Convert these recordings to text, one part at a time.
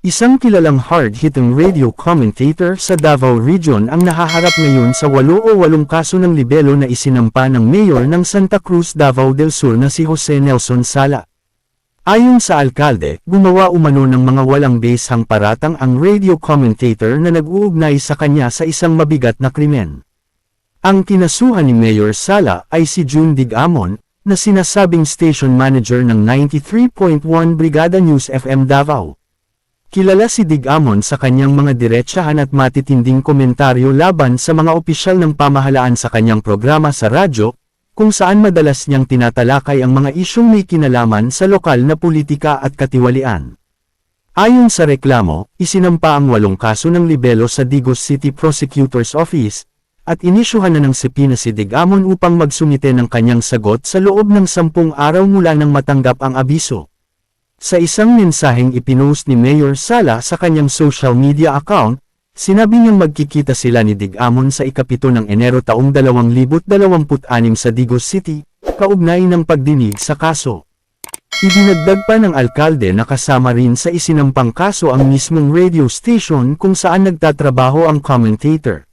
Isang kilalang hard-hitting radio commentator sa Davao Region ang nahaharap ngayon sa 8 o 8 kaso ng libelo na isinampa ng Mayor ng Santa Cruz, Davao del Sur na si Jose Nelson Sala. Ayon sa alkalde, gumawa umano ng mga walang basehang paratang ang radio commentator na nag-uugnay sa kanya sa isang mabigat na krimen. Ang kinasuhan ni Mayor Sala ay si June Digamon, na sinasabing station manager ng 93.1 Brigada News FM Davao. Kilala si Digamon sa kanyang mga diretsahan at matitinding komentaryo laban sa mga opisyal ng pamahalaan sa kanyang programa sa radyo, kung saan madalas niyang tinatalakay ang mga isyong may kinalaman sa lokal na politika at katiwalian. Ayon sa reklamo, isinampa ang 8 kaso ng libelo sa Digos City Prosecutor's Office, at inisyuhan na ng subpoena si Digamon upang magsumite ng kanyang sagot sa loob ng 10 araw mula nang matanggap ang abiso. Sa isang mensaheng ipinost ni Mayor Sala sa kanyang social media account, sinabi niyang magkikita sila ni Digamon sa ika-7 ng Enero taong 2026 sa Digos City, kaugnay ng pagdinig sa kaso. Idinagdag pa ng alkalde na kasama rin sa isinampang kaso ang mismong radio station kung saan nagtatrabaho ang commentator.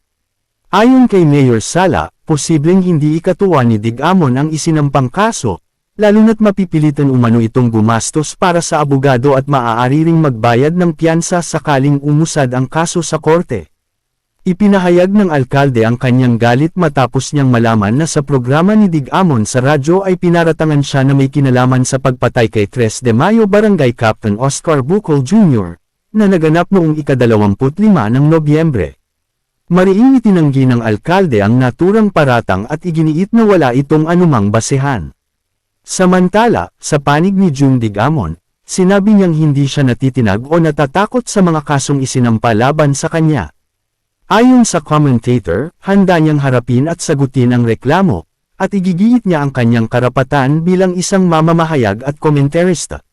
Ayon kay Mayor Sala, posibleng hindi ikatuwa ni Digamon ang isinampang kaso, lalo na't mapipilitan umano itong gumastos para sa abogado at maaari ring magbayad ng piyansa sakaling umusad ang kaso sa korte. Ipinahayag ng alkalde ang kanyang galit matapos niyang malaman na sa programa ni Digamon sa radyo ay pinaratangan siya na may kinalaman sa pagpatay kay 3 de Mayo Barangay Captain Oscar Bucol Jr., na naganap noong ika-25 ng Nobyembre. Mariing itinanggi ng alkalde ang naturang paratang at iginiit na wala itong anumang basehan. Samantala, sa panig ni June Digamon, sinabi niyang hindi siya natitinag o natatakot sa mga kasong isinampa laban sa kanya. Ayon sa commentator, handa niyang harapin at sagutin ang reklamo, at igigiit niya ang kanyang karapatan bilang isang mamamahayag at komentarista.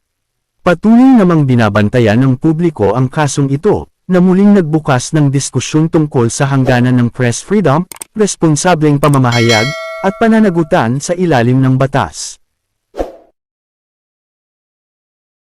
Patuloy namang binabantayan ng publiko ang kasong ito, na muling nagbukas ng diskusyon tungkol sa hangganan ng press freedom, responsableng pamamahayag, at pananagutan sa ilalim ng batas.